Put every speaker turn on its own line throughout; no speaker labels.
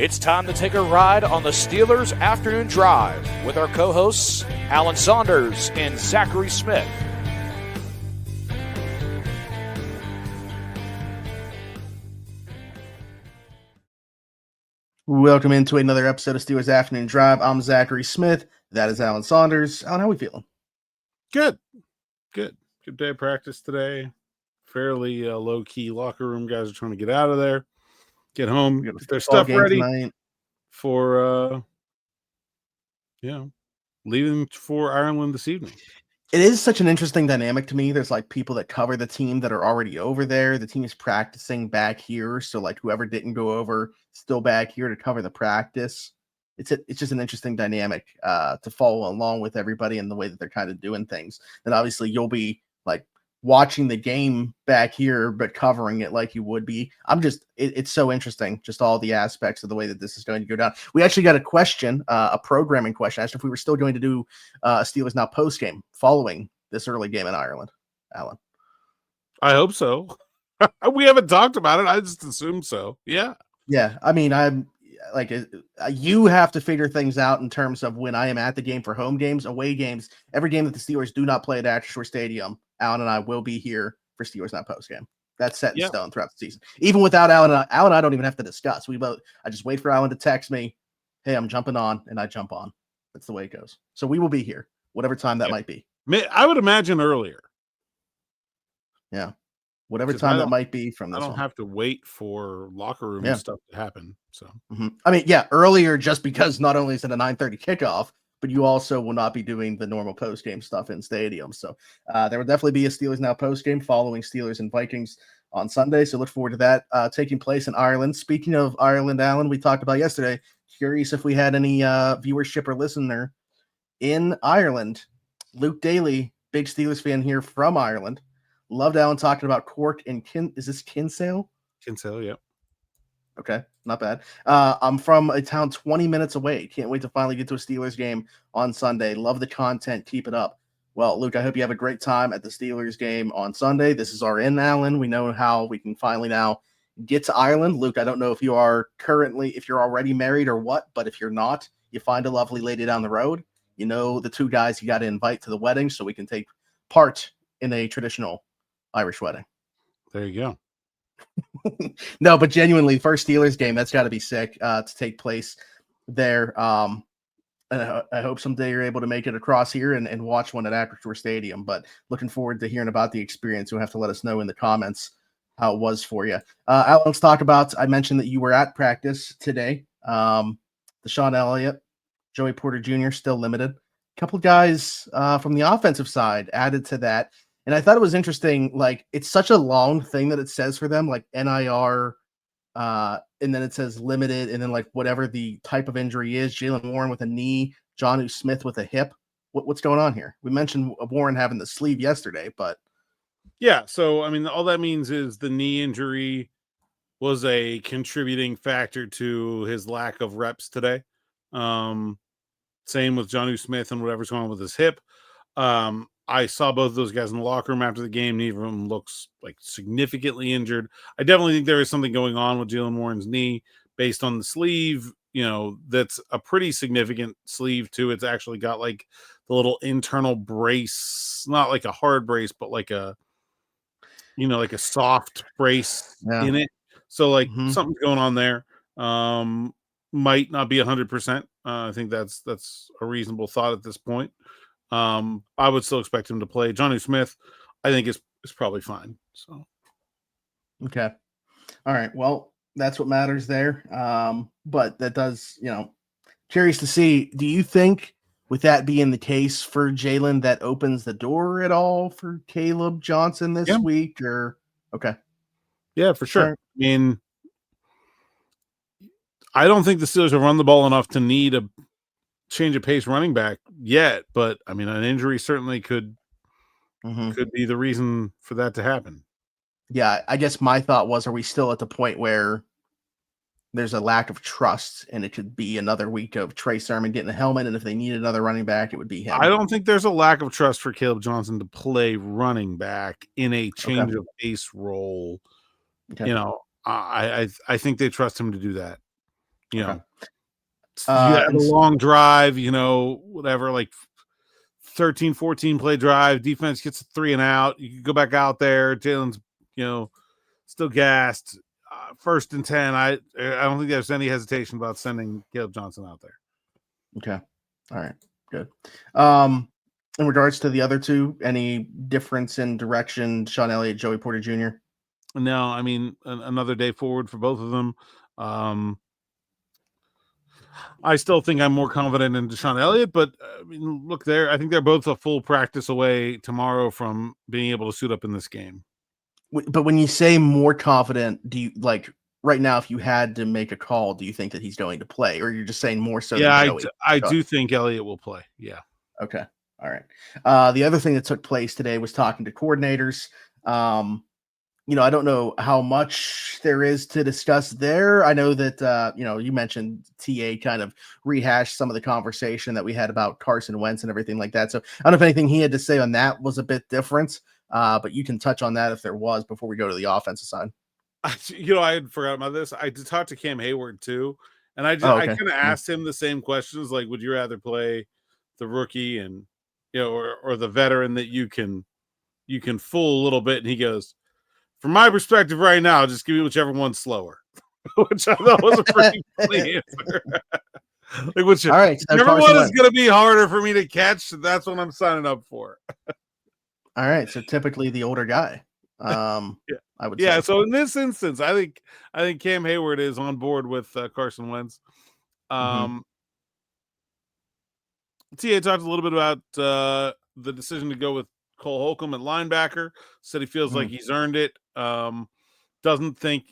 It's time to take a ride on the Steelers Afternoon Drive with our co-hosts, Alan Saunders and Zachary Smith.
Welcome into another episode of Steelers Afternoon Drive. I'm Zachary Smith. That is Alan Saunders. Alan, how are we feeling?
Good day of practice today. Fairly low-key locker room. Guys are trying to get out of there, get home, get their stuff ready tonight for leaving for Ireland this evening.
It is such an interesting dynamic to me. There's like people that cover the team that are already over there. The team is practicing back here, so like whoever didn't go over still back here to cover the practice. It's just an interesting dynamic to follow along with everybody in the way that they're kind of doing things. And obviously you'll be like watching the game back here, but covering it like you would be. It's so interesting, just all the aspects of the way that this is going to go down. We actually got a question, a programming question, asked if we were still going to do a Steelers Now post game following this early game in Ireland. Alan,
I hope so. We haven't talked about it. I just assume so. Yeah.
I mean, I'm like, you have to figure things out in terms of when I am at the game for home games, away games, every game that the Steelers do not play at Acrisure Shore Stadium. Alan and I will be here for Steelers Now post game. That's set in stone throughout the season. Even without Alan and I don't even have to discuss. I just wait for Alan to text me, hey, I'm jumping on, and I jump on. That's the way it goes. So we will be here, whatever time that might be.
I would imagine earlier.
Yeah. Whatever time that might be from this
I don't have to wait for locker room stuff to happen. So
I mean, earlier just because not only is it a 9:30 kickoff, but you also will not be doing the normal post-game stuff in stadium. So there will definitely be a Steelers Now post-game following Steelers and Vikings on Sunday. So look forward to that taking place in Ireland. Speaking of Ireland, Alan, we talked about yesterday. Curious if we had any viewership or listener in Ireland. Luke Daly, big Steelers fan here from Ireland. Loved Alan talking about Cork and is this Kinsale?
Kinsale, yeah.
Okay, not bad. I'm from a town 20 minutes away. Can't wait to finally get to a Steelers game on Sunday. Love the content. Keep it up. Well, Luke, I hope you have a great time at the Steelers game on Sunday. This is our in, Alan. We know how we can finally now get to Ireland. Luke, I don't know if you're already married or what, but if you're not, you find a lovely lady down the road. You know the two guys you got to invite to the wedding so we can take part in a traditional Irish wedding.
There you go.
No, but genuinely, first Steelers game, that's got to be sick to take place there. And I hope someday you're able to make it across here and watch one at Acrisure Stadium. But looking forward to hearing about the experience. You'll have to let us know in the comments how it was for you. Alan, let's talk about, I mentioned that you were at practice today. DeShon Elliott, Joey Porter Jr. still limited. A couple guys from the offensive side added to that. And I thought it was interesting, like, it's such a long thing that it says for them, like NIR, and then it says limited, and then like whatever the type of injury is, Jaylen Warren with a knee, Jonnu Smith with a hip. What's going on here? We mentioned Warren having the sleeve yesterday, but.
Yeah, so, I mean, all that means is the knee injury was a contributing factor to his lack of reps today. Same with Jonnu Smith and whatever's going on with his hip. I saw both of those guys in the locker room after the game. Neither of them looks like significantly injured. I definitely think there is something going on with Jaylen Warren's knee based on the sleeve. You know, that's a pretty significant sleeve too. It's actually got like the little internal brace, not like a hard brace, but like a soft brace in it. So like something's going on there. Might not be 100%. I think that's a reasonable thought at this point. I would still expect him to play. Jonnu Smith, I think is probably fine. So,
okay, all right. Well, that's what matters there. But that does, curious to see. Do you think, with that being the case for Jaylen, that opens the door at all for Caleb Johnson this week? Or okay,
yeah, for sure. Right. I mean, I don't think the Steelers have run the ball enough to need a change of pace running back yet, but I mean, an injury certainly could be the reason for that to happen.
Yeah, I guess my thought was, are we still at the point where there's a lack of trust and it could be another week of Trey Sermon getting a helmet, and if they need another running back, it would be him?
I don't think there's a lack of trust for Caleb Johnson to play running back in a change of pace role. Okay. I think they trust him to do that. You
Okay.
know, you had a
And
long drive, whatever, like 13, 14 play drive. Defense gets a 3 and out. You can go back out there. Jalen's, still gassed. 1st and 10. I don't think there's any hesitation about sending Caleb Johnson out there.
okay. All right. Good. In regards to the other two, any difference in direction? DeShon Elliott, Joey Porter Jr.
No, I mean, another day forward for both of them. I still think I'm more confident in DeShon Elliott, but I mean, look there. I think they're both a full practice away tomorrow from being able to suit up in this game.
But when you say more confident, do you right now, if you had to make a call, do you think that he's going to play, or you're just saying more so
Yeah,
than Joey?
I do think Elliott will play. Yeah.
Okay. All right. The other thing that took place today was talking to coordinators. I don't know how much there is to discuss there. I know that, you mentioned TA kind of rehashed some of the conversation that we had about Carson Wentz and everything like that. So I don't know if anything he had to say on that was a bit different, but you can touch on that if there was before we go to the offensive side.
I had forgotten about this. I did talk to Cam Hayward too. And I
Okay.
kind of asked him the same questions. Like, would you rather play the rookie and, or the veteran that you can fool a little bit? And he goes, from my perspective right now, just give me whichever one's slower, which I thought was a pretty funny answer. All right, so whichever one is going to be harder for me to catch, that's what I'm signing up for.
All right, so typically the older guy.
Yeah.
I would say.
So in this instance, I think Cam Hayward is on board with Carson Wentz. TA talked a little bit about the decision to go with Cole Holcomb at linebacker. Said he feels like he's earned it. Doesn't think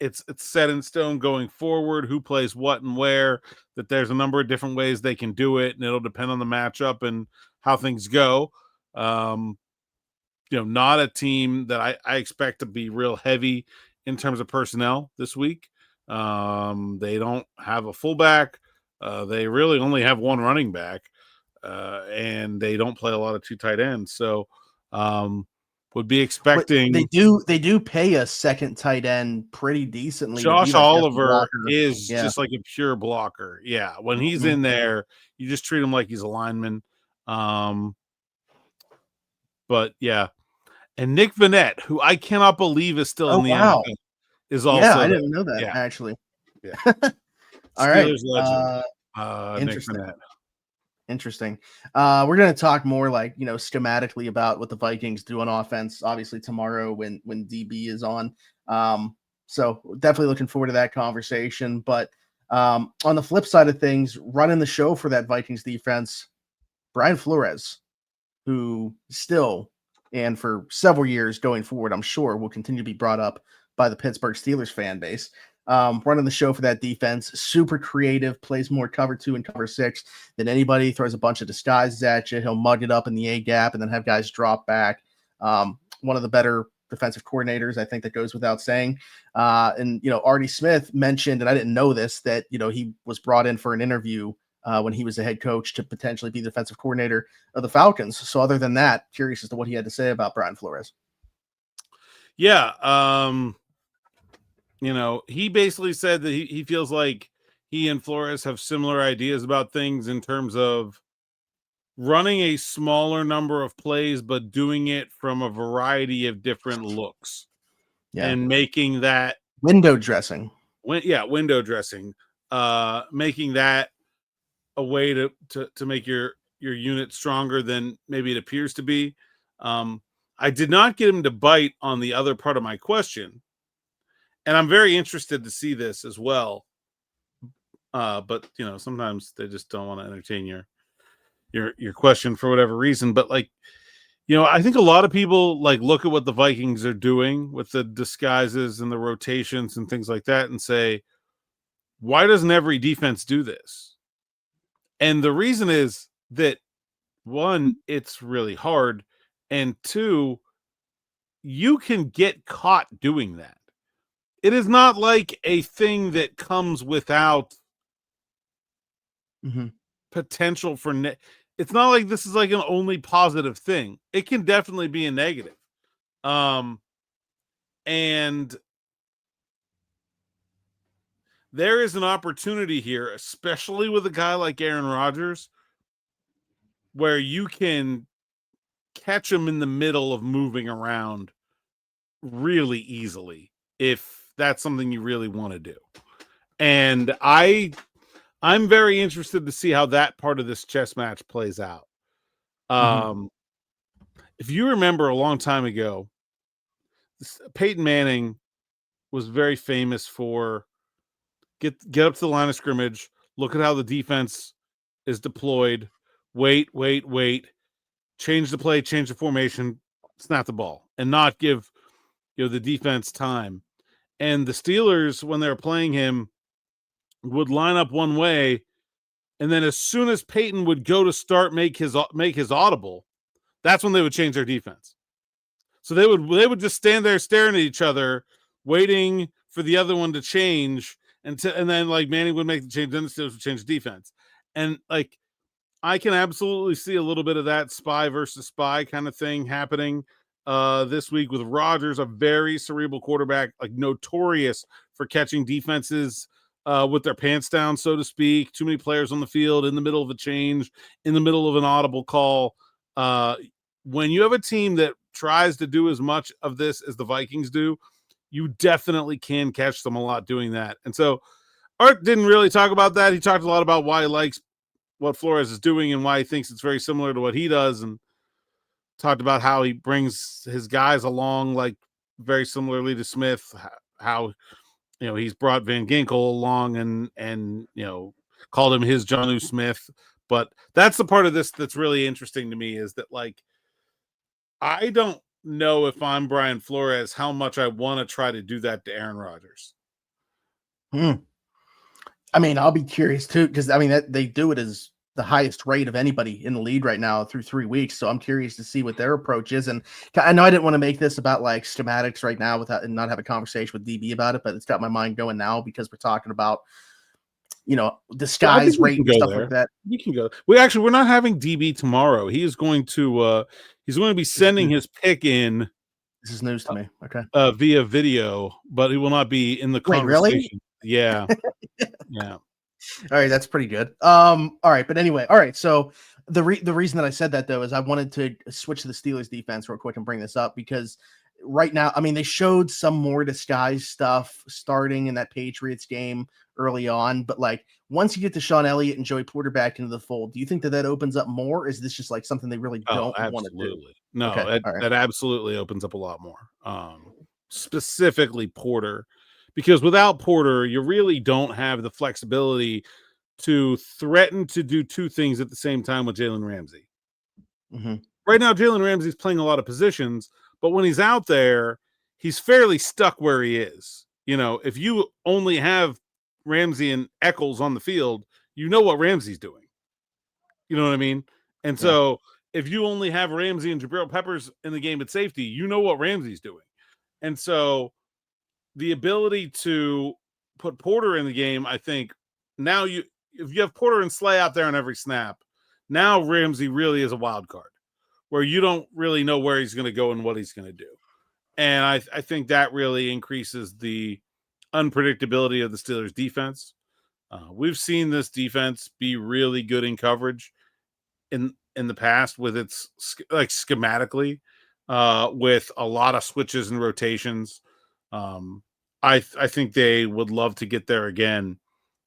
it's set in stone going forward who plays what and where. That there's a number of different ways they can do it, and it'll depend on the matchup and how things go. Not a team that I expect to be real heavy in terms of personnel this week. They don't have a fullback. They really only have one running back, and they don't play a lot of 2 tight ends. So, would be expecting.
But they do pay a second tight end pretty decently.
Josh Oliver is just like a pure blocker. Yeah, when he's in there, you just treat him like he's a lineman. But yeah. And Nick Vannett, who I cannot believe is still in the NFL, is also.
Yeah, I didn't know that actually.
Yeah.
All right.
Legend.
Interesting.
Nick Vannett.
Interesting. We're going to talk more schematically about what the Vikings do on offense. Obviously tomorrow when DB is on. So definitely looking forward to that conversation. But on the flip side of things, running the show for that Vikings defense, Brian Flores, who still and for several years going forward, I'm sure will continue to be brought up by the Pittsburgh Steelers fan base. Running the show for that defense, super creative, plays more cover 2 and cover 6 than anybody, throws a bunch of disguises at you. He'll mug it up in the A gap and then have guys drop back. One of the better defensive coordinators, I think that goes without saying. And Artie Smith mentioned, and I didn't know this, that he was brought in for an interview when he was the head coach to potentially be the defensive coordinator of the Falcons. So other than that, curious as to what he had to say about Brian Flores.
Yeah. He basically said that he feels like he and Flores have similar ideas about things in terms of running a smaller number of plays, but doing it from a variety of different looks and making that
window dressing.
Window dressing, making that a way to make your unit stronger than maybe it appears to be. I did not get him to bite on the other part of my question, and I'm very interested to see this as well. But sometimes they just don't want to entertain your question for whatever reason. But I think a lot of people look at what the Vikings are doing with the disguises and the rotations and things like that and say, why doesn't every defense do this? And the reason is that, one, it's really hard, and two, you can get caught doing that. It is not like a thing that comes without potential for it's not like this is like an only positive thing. It can definitely be a negative. And there is an opportunity here, especially with a guy like Aaron Rodgers, where you can catch him in the middle of moving around really easily if that's something you really want to do. And I'm very interested to see how that part of this chess match plays out. If you remember a long time ago, Peyton Manning was very famous for get up to the line of scrimmage, look at how the defense is deployed, wait, change the play, change the formation, snap the ball, and not give the defense time. And the Steelers, when they were playing him, would line up one way, and then as soon as Peyton would go to start make his audible, that's when they would change their defense. So they would just stand there staring at each other, waiting for the other one to change, and then like Manning would make the change, then the Steelers would change the defense. And like I can absolutely see a little bit of that spy versus spy kind of thing happening this week with Rodgers, a very cerebral quarterback, like notorious for catching defenses with their pants down, so to speak. Too many players on the field in the middle of a change, in the middle of an audible call. When you have a team that tries to do as much of this as the Vikings do, you definitely can catch them a lot doing that. And so Art didn't really talk about that. He talked a lot about why he likes what Flores is doing and why he thinks it's very similar to what he does, and talked about how he brings his guys along like very similarly to Smith, how he's brought Van Ginkel along and called him his Jonnu Smith. But that's the part of this that's really interesting to me, is that like I don't know if I'm Brian Flores how much I want to try to do that to Aaron Rodgers.
I mean, I'll be curious too, because I mean that they do it as the highest rate of anybody in the league right now through 3 weeks. So I'm curious to see what their approach is. And I know I didn't want to make this about like schematics right now and not have a conversation with DB about it, but it's got my mind going now because we're talking about disguise rate and stuff like that.
You can go. We're not having DB tomorrow. He is going to be sending his pick in.
This is news to me. Okay.
Via video, but he will not be in the conversation.
Wait, really?
Yeah. Yeah.
All right, that's pretty good. All right, but anyway, all right. So the reason that I said that though is I wanted to switch to the Steelers defense real quick and bring this up because right now, I mean, they showed some more disguise stuff starting in that Patriots game early on, but like once you get DeShon Elliott and Joey Porter back into the fold, do you think that opens up more? Or is this just like something they really don't want to do?
No,
okay,
that absolutely opens up a lot more. Specifically Porter. Because without Porter, you really don't have the flexibility to threaten to do two things at the same time with Jalen Ramsey.
Mm-hmm.
Right now, Jalen Ramsey's playing a lot of positions, but when he's out there, he's fairly stuck where he is. If you only have Ramsey and Eccles on the field, you know what Ramsey's doing. You know what I mean? And so if you only have Ramsey and Jabril Peppers in the game at safety, you know what Ramsey's doing. And so the ability to put Porter in the game, I think now if you have Porter and Slay out there on every snap, now Ramsey really is a wild card where you don't really know where he's going to go and what he's going to do. And I think that really increases the unpredictability of the Steelers defense. We've seen this defense be really good in coverage in the past with its like schematically with a lot of switches and rotations. I think they would love to get there again,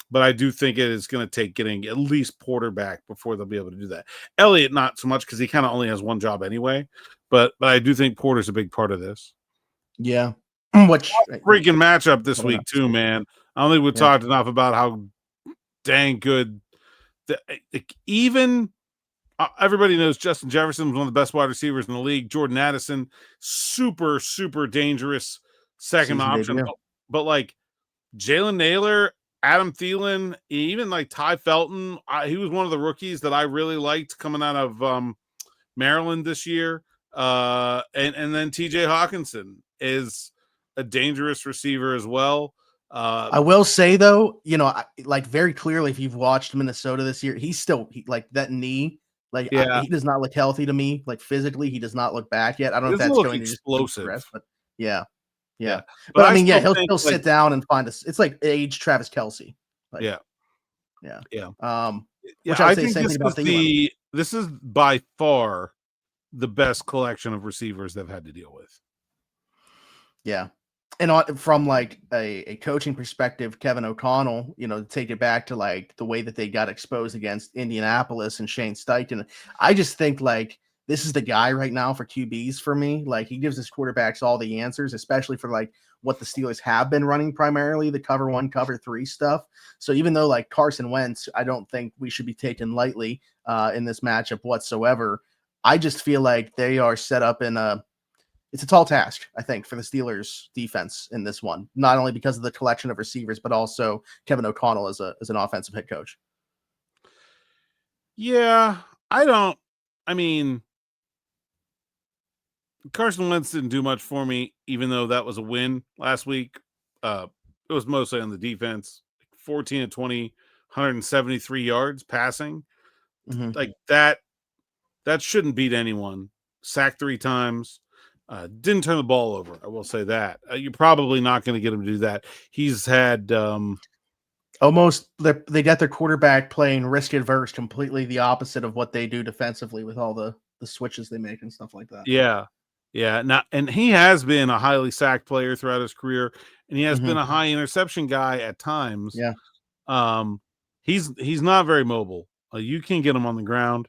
but I do think it is going to take getting at least Porter back before they'll be able to do that. Elliott, not so much because he kind of only has one job anyway, but I do think Porter's a big part of this.
Yeah. Which
freaking matchup this week too, man. I don't think we talked enough about how dang good even everybody knows Justin Jefferson was one of the best wide receivers in the league. Jordan Addison, super, super dangerous second option. But like Jalen Naylor, Adam Thielen, even like Ty Felton, he was one of the rookies that I really liked coming out of Maryland this year. And then TJ Hawkinson is a dangerous receiver as well.
I will say though, like very clearly, if you've watched Minnesota this year, he's still like that knee. Like he does not look healthy to me. Like physically, he does not look back yet. I don't know if that's going to
explosive,
but yeah. Yeah.
But
I
I
mean, yeah,
still
he'll
think,
sit down and find us. It's like age Travis Kelce. Like,
yeah.
Which I would
I
say the
think
same thing about Thielen.
this is by far the best collection of receivers they've had to deal with.
Yeah. And from like a coaching perspective, Kevin O'Connell, to take it back to like the way that they got exposed against Indianapolis and Shane Steichen, I just think like this is the guy right now for QBs for me. Like he gives his quarterbacks all the answers, especially for like what the Steelers have been running primarily, the cover 1, cover 3 stuff. So even though like Carson Wentz, I don't think we should be taken lightly in this matchup whatsoever. I just feel like they are set up it's a tall task, I think, for the Steelers defense in this one, not only because of the collection of receivers, but also Kevin O'Connell as an offensive head coach.
Yeah, Carson Wentz didn't do much for me, even though that was a win last week. It was mostly on the defense, 14 of 20, 173 yards passing.
Mm-hmm.
Like that shouldn't beat anyone. Sacked 3 times. Didn't turn the ball over. I will say that. You're probably not going to get him to do that. He's had
almost they got their quarterback playing risk adverse, completely the opposite of what they do defensively with all the switches they make and stuff like that.
Yeah. Now, and he has been a highly sacked player throughout his career, and he has been a high interception guy at times.
Yeah.
He's not very mobile. You can get him on the ground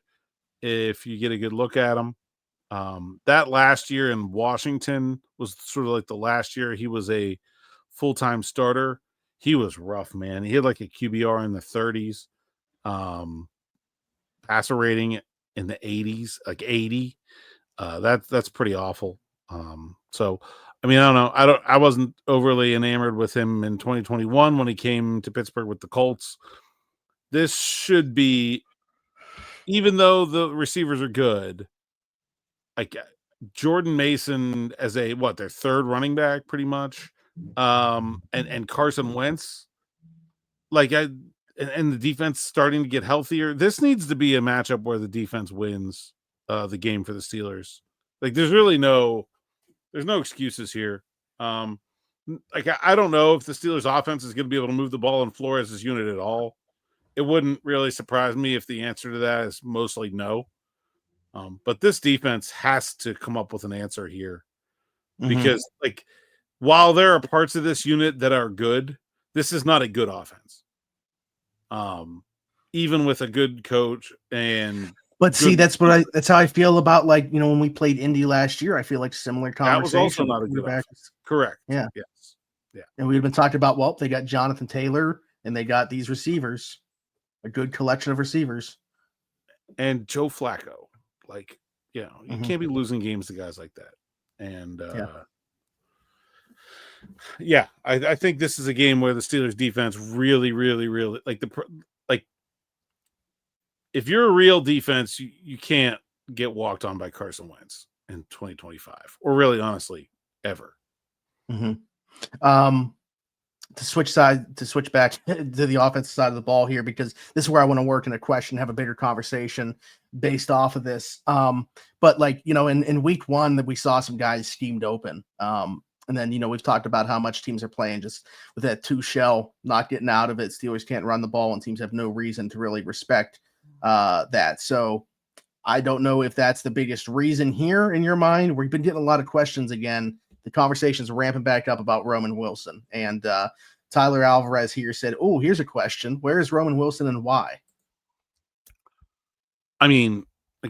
if you get a good look at him. That last year in Washington was sort of like the last year he was a full-time starter. He was rough, man. He had like a QBR in the 30s, passer rating in the 80s, like 80. That's pretty awful. So I mean, I don't know. I wasn't overly enamored with him in 2021 when he came to Pittsburgh with the Colts. This should be, even though the receivers are good, like Jordan Mason as their 3rd running back, pretty much. And Carson Wentz, and the defense starting to get healthier. This needs to be a matchup where the defense wins the game for the Steelers. Like there's no excuses here. I don't know if the Steelers offense is going to be able to move the ball in Flores' unit at all. It wouldn't really surprise me if the answer to that is mostly no. But this defense has to come up with an answer here because while there are parts of this unit that are good, this is not a good offense. Even with a good coach
but see, that's how I feel about when we played Indy last year. I feel like similar conversation.
That was also not a good offense. Correct.
Yeah.
Yes. Yeah.
And we've been talking about, they got Jonathan Taylor and they got these receivers, a good collection of receivers.
And Joe Flacco. You can't be losing games to guys like that. And I think this is a game where the Steelers defense really, really, really if you're a real defense, you can't get walked on by Carson Wentz in 2025, or really, honestly, ever.
To switch back to the offensive side of the ball here, because this is where I want to work in a question, have a bigger conversation based off of this. But in week 1 that we saw some guys schemed open. And then, we've talked about how much teams are playing just with that 2 shell, not getting out of it. Steelers can't run the ball and teams have no reason to really respect that. So I don't know if that's the biggest reason here in your mind. We've been getting a lot of questions again. The conversation's ramping back up about Roman Wilson. And Tyler Alvarez here said, "Oh, here's a question. Where is Roman Wilson and why?"
I mean,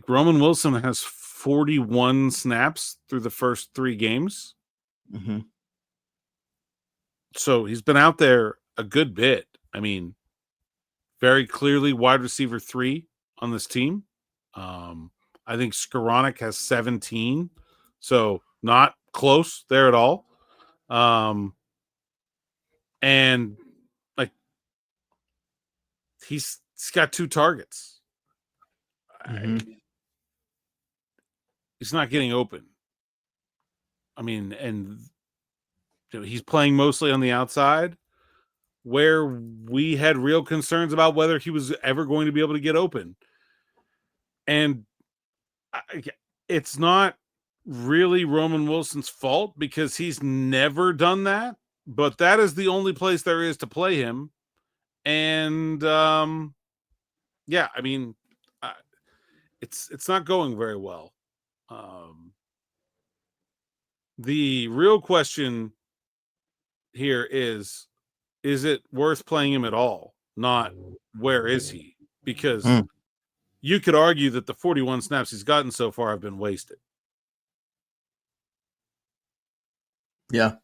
Roman Wilson has 41 snaps through the first 3 games. So he's been out there a good bit. I mean, very clearly wide receiver 3 on this team. I think Skoranek has 17. So not close there at all. And he's got 2 targets. He's not getting open. I mean, and he's playing mostly on the outside, where we had real concerns about whether he was ever going to be able to get open. And it's not really Roman Wilson's fault because he's never done that, but that is the only place there is to play him. And yeah, I mean, it's not going very well. The real question here is it worth playing him at all? Not where is he? Because you could argue that the 41 snaps he's gotten so far have been wasted.
Yeah.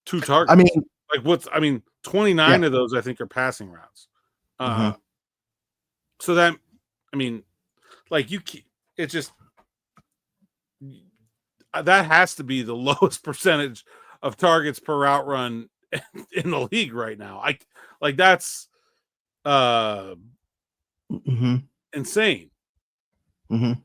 2 targets. I mean, 29 of those I think are passing routes. So that, I mean, like it just, that has to be the lowest percentage of targets per route run in the league right now. That's insane.
I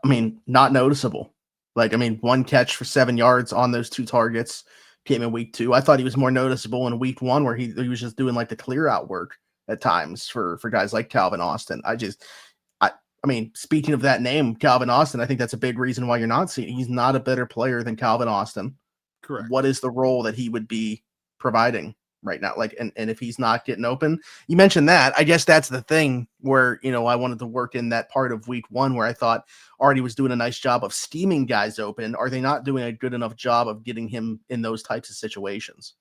mean, not noticeable. Like, I mean, 1 catch for 7 yards on those 2 targets came in week 2. I thought he was more noticeable in week 1 where he was just doing like the clear out work at times for guys like Calvin Austin. I mean, speaking of that name, Calvin Austin, I think that's a big reason why you're not seeing. He's not a better player than Calvin Austin.
Correct.
What is the role that he would be providing right now? Like, and if he's not getting open, you mentioned that. I guess that's the thing where, I wanted to work in that part of week 1 where I thought Artie was doing a nice job of scheming guys open. Are they not doing a good enough job of getting him in those types of situations?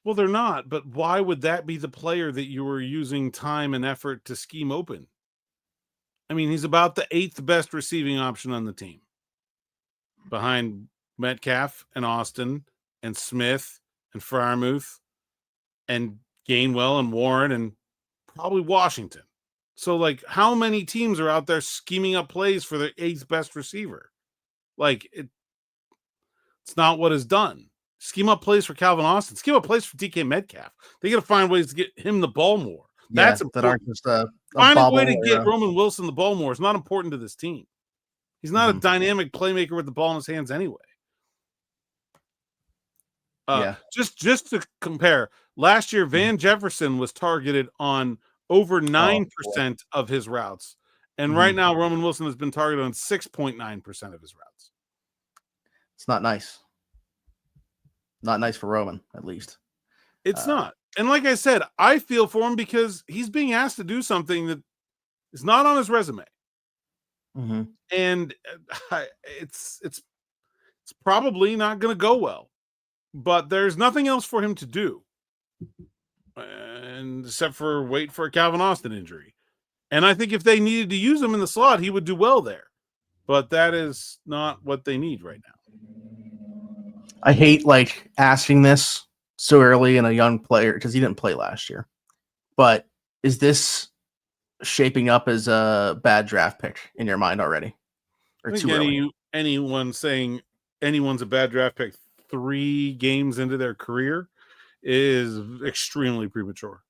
Well, they're not, but why would that be the player that you were using time and effort to scheme open? I mean, he's about the 8th best receiving option on the team, behind Metcalf and Austin and Smith and Freiermuth and Gainwell and Warren and probably Washington. So, like, how many teams are out there scheming up plays for their 8th best receiver? Like, it's not what is done. Scheme up plays for Calvin Austin. Scheme up plays for DK Metcalf. They got to find ways to get him the ball more. That's important.
That aren't just
find a way to get Roman Wilson the ball more. It's not important to this team. He's not a dynamic playmaker with the ball in his hands anyway. Just to compare, last year Van Jefferson was targeted on over 9% of his routes, and right now Roman Wilson has been targeted on 6.9% of his routes.
It's not nice. Not nice for Roman, at least.
It's not. And like I said, I feel for him because he's being asked to do something that is not on his resume. And it's probably not going to go well. But there's nothing else for him to do. And except for wait for a Calvin Austin injury. And I think if they needed to use him in the slot, he would do well there. But that is not what they need right now.
I hate asking this so early in a young player because he didn't play last year. But is this shaping up as a bad draft pick in your mind already? Or too early?
Anyone saying anyone's a bad draft pick 3 games into their career is extremely premature.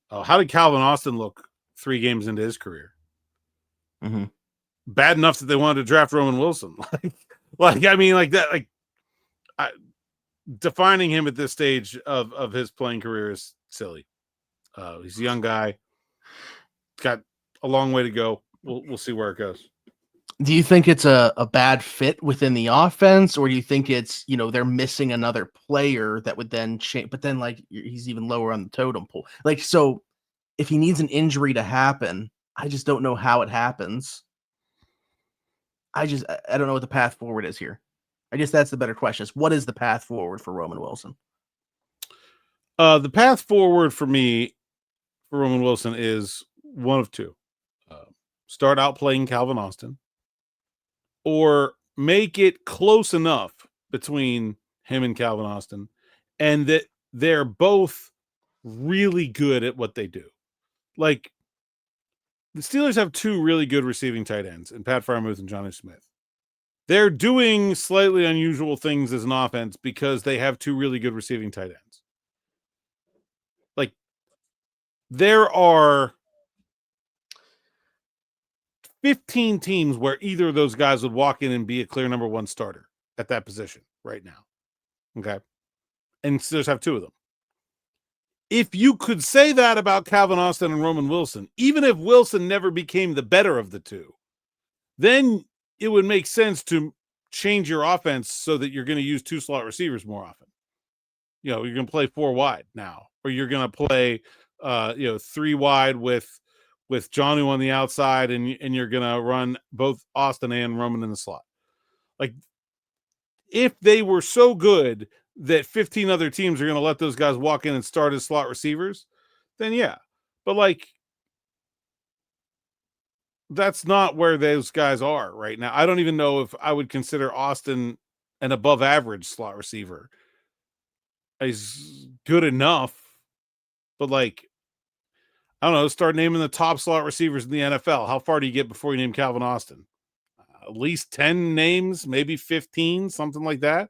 How did Calvin Austin look 3 games into his career? Bad enough that they wanted to draft Roman Wilson. Defining him at this stage of his playing career is silly. He's a young guy. Got a long way to go. We'll see where it goes.
Do you think it's a bad fit within the offense, or do you think it's, they're missing another player that would then change, but then he's even lower on the totem pole? So if he needs an injury to happen, I just don't know how it happens. I don't know what the path forward is here. I guess that's the better question. Is what is the path forward for Roman Wilson?
The path forward for me, for Roman Wilson, is one of 2. Start out playing Calvin Austin, or make it close enough between him and Calvin Austin, and that they're both really good at what they do. Like, the Steelers have 2 really good receiving tight ends, in Pat Freiermuth and Jonnu Smith. They're doing slightly unusual things as an offense because they have 2 really good receiving tight ends. Like, there are 15 teams where either of those guys would walk in and be a clear number 1 starter at that position right now. Okay. And Steelers have 2 of them. if you could say that about Calvin Austin and Roman Wilson, even if Wilson never became the better of the two, then it would make sense to change your offense so that you're going to use 2 slot receivers more often. You know, you're going to play 4 wide now, or you're going to play, 3 wide with Jonnu on the outside, and you're going to run both Austin and Roman in the slot. Like, if they were so good that 15 other teams are going to let those guys walk in and start as slot receivers, then yeah. But like, that's not where those guys are right now. I don't even know if I would consider Austin an above average slot receiver. He's good enough, but like, I don't know, start naming the top slot receivers in the NFL. How far do you get before you name Calvin Austin? At least 10 names, maybe 15, something like that.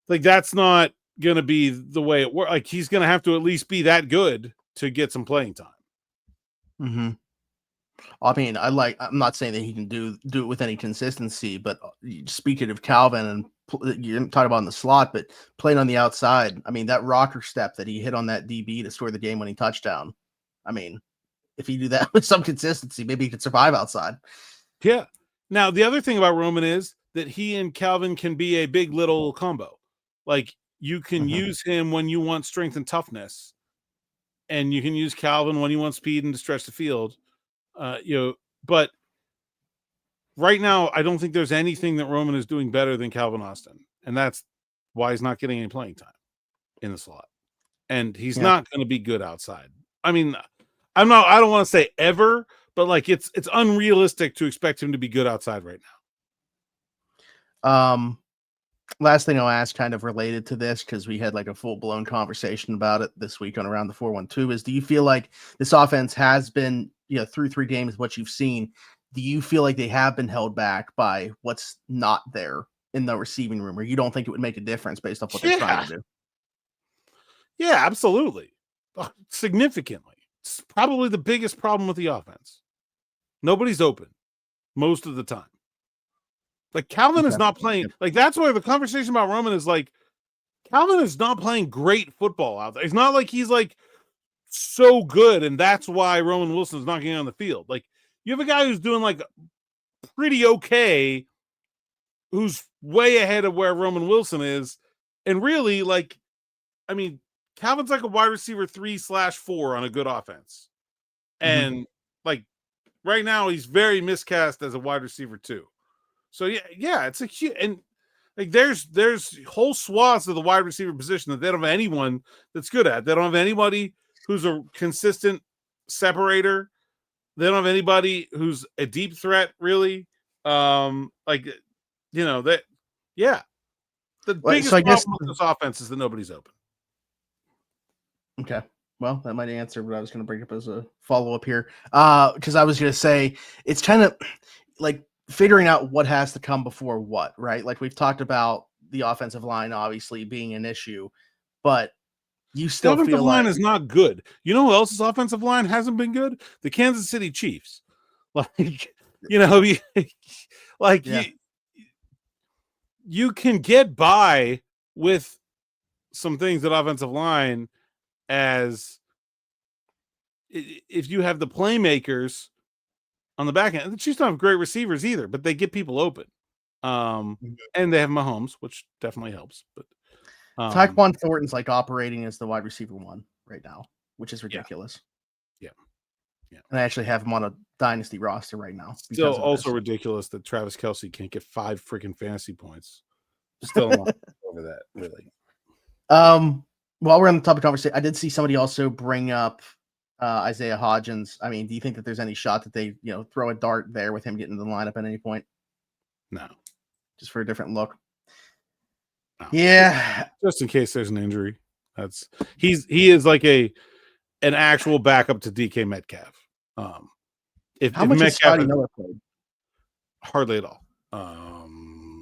Like, that's not going to be the way it works. Like, he's going to have to at least be that good to get some playing time.
Mm-hmm. I mean, I'm not saying that he can do it with any consistency, but speaking of Calvin, and you're talking about in the slot, but playing on the outside, I mean, that rocker step that he hit on that DB to score the game-winning touchdown. I mean, if you do that with some consistency, maybe he could survive outside.
Yeah. Now, the other thing about Roman is that he and Calvin can be a big little combo. Like, you can use him when you want strength and toughness, and you can use Calvin when you want speed and to stretch the field. But right now, I don't think there's anything that Roman is doing better than Calvin Austin, and that's why he's not getting any playing time in the slot, and he's not going to be good outside. I mean, I don't want to say ever, but like, it's unrealistic to expect him to be good outside right
now. Last thing I'll ask, kind of related to this, because we had like a full-blown conversation about it this week on Around the 412, is do you feel like this offense has been, through 3 games, what you've seen, do you feel like they have been held back by what's not there in the receiving room, or you don't think it would make a difference based off what they're trying to do?
Yeah, absolutely. Significantly. It's probably the biggest problem with the offense. Nobody's open most of the time. Like, Calvin is not playing. Like, that's why the conversation about Roman is like, Calvin is not playing great football out there. It's not like he's like so good, and that's why Roman Wilson is not getting on the field. Like, you have a guy who's doing like pretty okay, who's way ahead of where Roman Wilson is. And really, like, I mean, Calvin's like a wide receiver 3/4 on a good offense. And like, right now, he's very miscast as a wide receiver 2. So yeah, it's a huge, and like, there's whole swaths of the wide receiver position that they don't have anyone that's good at. They don't have anybody who's a consistent separator. They don't have anybody who's a deep threat, really. The biggest problem with this offense is that nobody's open.
Okay. Well, that might answer what I was going to bring up as a follow-up here. Because I was going to say, it's kind of like figuring out what has to come before what, right? Like, we've talked about the offensive line obviously being an issue, but you still feel
offensive line is not good. You know who else's offensive line hasn't been good? The Kansas City Chiefs. Like, you can get by with some things at offensive line as if you have the playmakers on the back end. The Chiefs don't have great receivers either, but they get people open. And they have Mahomes, which definitely helps. But
Tyquan Thornton's like operating as the wide receiver 1 right now, which is ridiculous. Yeah. And I actually have him on a dynasty roster right now.
Still also ridiculous that Travis Kelce can't get 5 freaking fantasy points. Still not over that, really.
While we're on the topic of conversation, I did see somebody also bring up Isaiah Hodgins. I mean, do you think that there's any shot that they, throw a dart there with him getting to the lineup at any point?
No.
Just for a different look.
No.
Yeah.
Just in case there's an injury. He is like an actual backup to DK Metcalf.
How much has Scotty Miller played?
Hardly at all.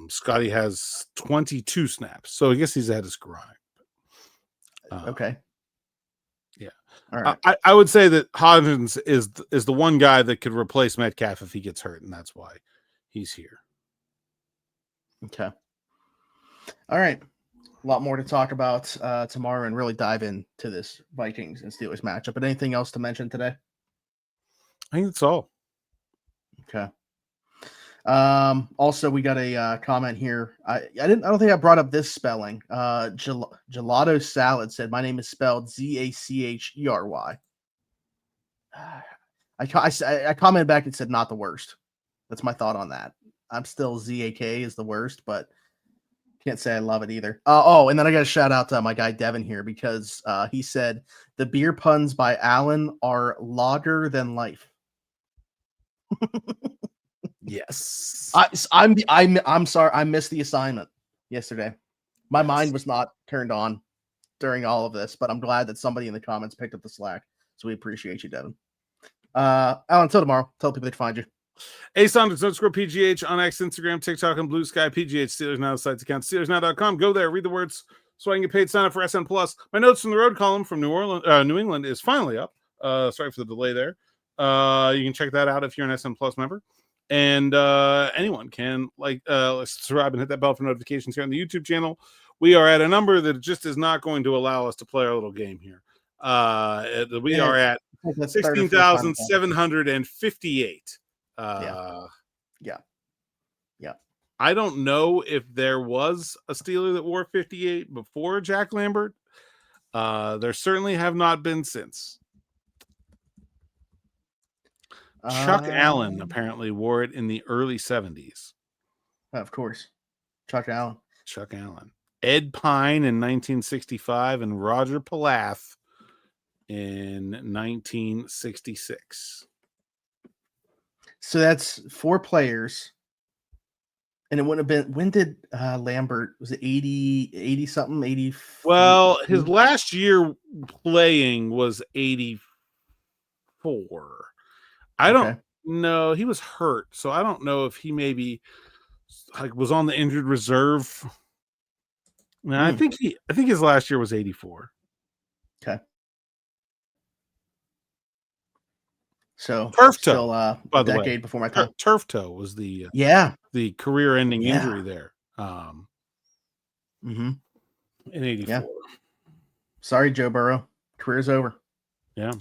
Scotty has 22 snaps, so I guess he's had his grind.
Okay.
Yeah.
All right.
I would say that Hodgins is the one guy that could replace Metcalf if he gets hurt, and that's why he's here.
Okay. All right. A lot more to talk about tomorrow and really dive into this Vikings and Steelers matchup. But anything else to mention today?
I think that's all.
Okay. Also, we got a comment here. I don't think I brought up this spelling. Gelato Salad said, "My name is spelled Zachery." I commented back and said, "Not the worst." That's my thought on that. I'm still Zak is the worst, but can't say I love it either. And then I got to shout out to my guy Devin here because he said the beer puns by Alan are lager than life.
Yes.
I'm sorry. I missed the assignment yesterday. My mind was not turned on during all of this, but I'm glad that somebody in the comments picked up the slack. So we appreciate you, Devin. Alan, until tomorrow, tell people they can find you.
Saunders _PGH on X, Instagram, TikTok, and Blue Sky. PGH Steelers Now site's account, SteelersNow.com. Go there, read the words so I can get paid. Sign up for SN Plus. My notes from the road column from New England is finally up. Sorry for the delay there. You can check that out if you're an SN Plus member. And anyone can subscribe and hit that bell for notifications here on the YouTube channel. We are at a number that just is not going to allow us to play our little game here. We are at 16,758.
Yeah.
I don't know if there was a Steeler that wore 58 before Jack Lambert. There certainly have not been since. Chuck Allen apparently wore it in the early 70s.
Of course. Chuck Allen.
Ed Pine in 1965 and Roger Palath in 1966.
So that's 4 players. And it wouldn't have been, when did Lambert, was it 80 something, 80?
Well, his last year playing was 84. I don't know. He was hurt, so I don't know if he maybe was on the injured reserve. No, I think his last year was 84.
Okay. So
turf
still
toe, by the
decade
way,
before my time.
Turf toe was the career-ending injury there. In 84.
Yeah. Sorry, Joe Burrow. Career's over.
Yeah.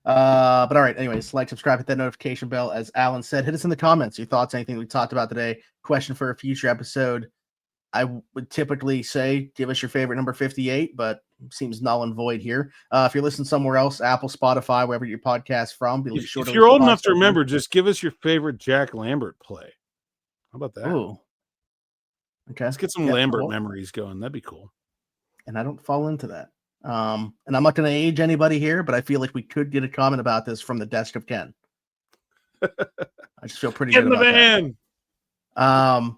But all right. Anyways, like, subscribe, hit that notification bell. As Alan said, hit us in the comments. Your thoughts, anything we talked about today. Question for a future episode. I would typically say give us your favorite number 58, but seems null and void here. If you're listening somewhere else, Apple, Spotify, wherever your podcast from,
if you're old enough to remember, just give us your favorite Jack Lambert play. How about that?
Ooh. Okay.
Let's get some Lambert memories going. That'd be cool.
And I don't fall into that. And I'm not going to age anybody here, but I feel like we could get a comment about this from the desk of Ken. I just feel pretty good about that.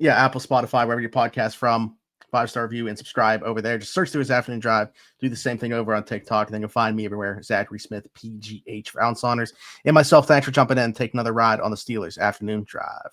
Apple, Spotify, wherever your podcast from, 5-star review and subscribe over there. Just search through his afternoon drive. Do the same thing over on TikTok, and then you'll find me everywhere. Zachary Smith, PGH for Alan Saunders and myself. Thanks for jumping in and take another ride on the Steelers afternoon drive.